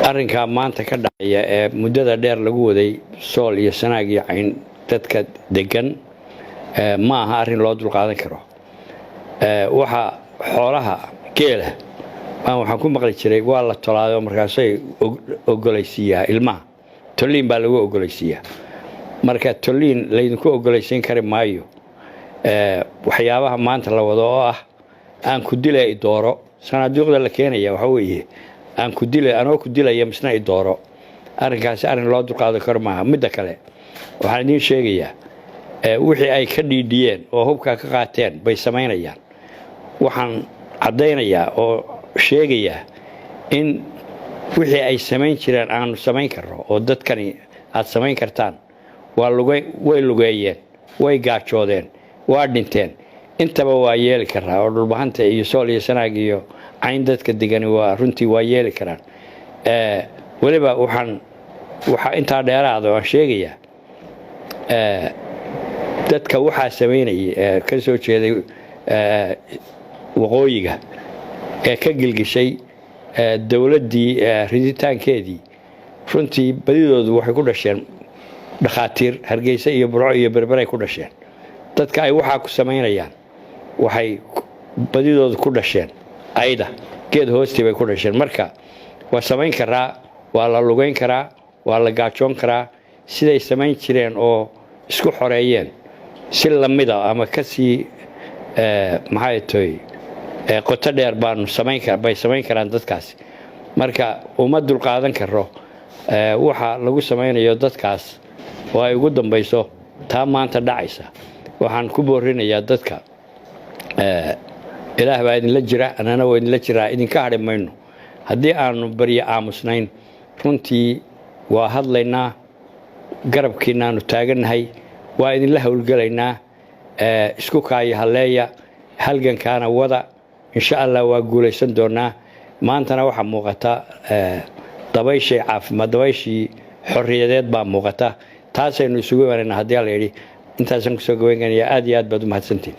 arrinka maanta ka dhacaya ee muddada dheer lagu waday sool iyo sanaag iyo cayn dadka degan ma aha arrin loo dulqaadan karo. waxa xoolaha geela waxaan ku maqli jiray waa la tolaado markaasay ogolaysiiyaa ilmaha toliin baa lagu ogolaysiiyaa marka toliin laydinku ogolaysiin kari maayo. waxyaabaha maanta la wado oo ah aan ku dilay dooro sanaaduuqda la keenaya waxa weeye aan ku dilay anoo ku dilaya misna dooro arrinkaasi arrin loo dulqaadan karo maaha. midda kale waxaan idin sheegayaa wixii ay ka dhiidhiyeen oo hubka ka qaateen bay samaynayaan. waxaan caddaynayaa oo sheegayaa in wixii ay samayn jireen aanu samayn karno oo dadkani aad samayn kartaan way lugeeyeen way gaajoodeen waa dhinteen intaba waa yeeli karaa oo dhulbahanta iyo sool iyo sanaag iyo cayn dadka degani waa runtii waa yeeli karaan. weliba waxaa intaa dheeraada waan sheegayaa dadka waxaa samaynayay ka soo jeeday waqooyiga ee ka gilgishay dowladdii riditaankeedii runtii badidoodu waxay ku dhasheen dhakhaatiir Hargeysa iyo Burco iyo Berberay ku dhasheen. dadka ay waxaa ku samaynayaan waxay badidoodu ku dhasheen ayda geed hoostii bay ku dhasheen. marka waa samayn karaa waa la lugeyn karaa waa la gaajoon karaa siday samayn jireen oo isku xoreeyeen si lamida ama ka sii maxay tahay qoto dheer baanu bay samayn karaan dadkaasi. marka uma dulqaadan karo waxa lagu samaynayo dadkaas oo ay ugu dambayso taa maanta dhacaysa. waxaan ku boorinayaa dadka ilaah baa idinla jira anana waa idinla jiraa idinka hadhi mayno. haddii aanu baryo aamusnayn runtii waa hadlaynaa garabkiinaanu taagannahay waa idinla howlgalaynaa. isku kaaya halleeya halgankaana wada insha allah waa guulaysan doonaa. maantana waxaa muuqata dabayshii caafimaad dabayshii xorriyadeed baa muuqata taasaynu isugu imaanaynaa haddii la yidhi intaasaan kusoo gabaynayaa aad iyo aad baad u mahadsantiin.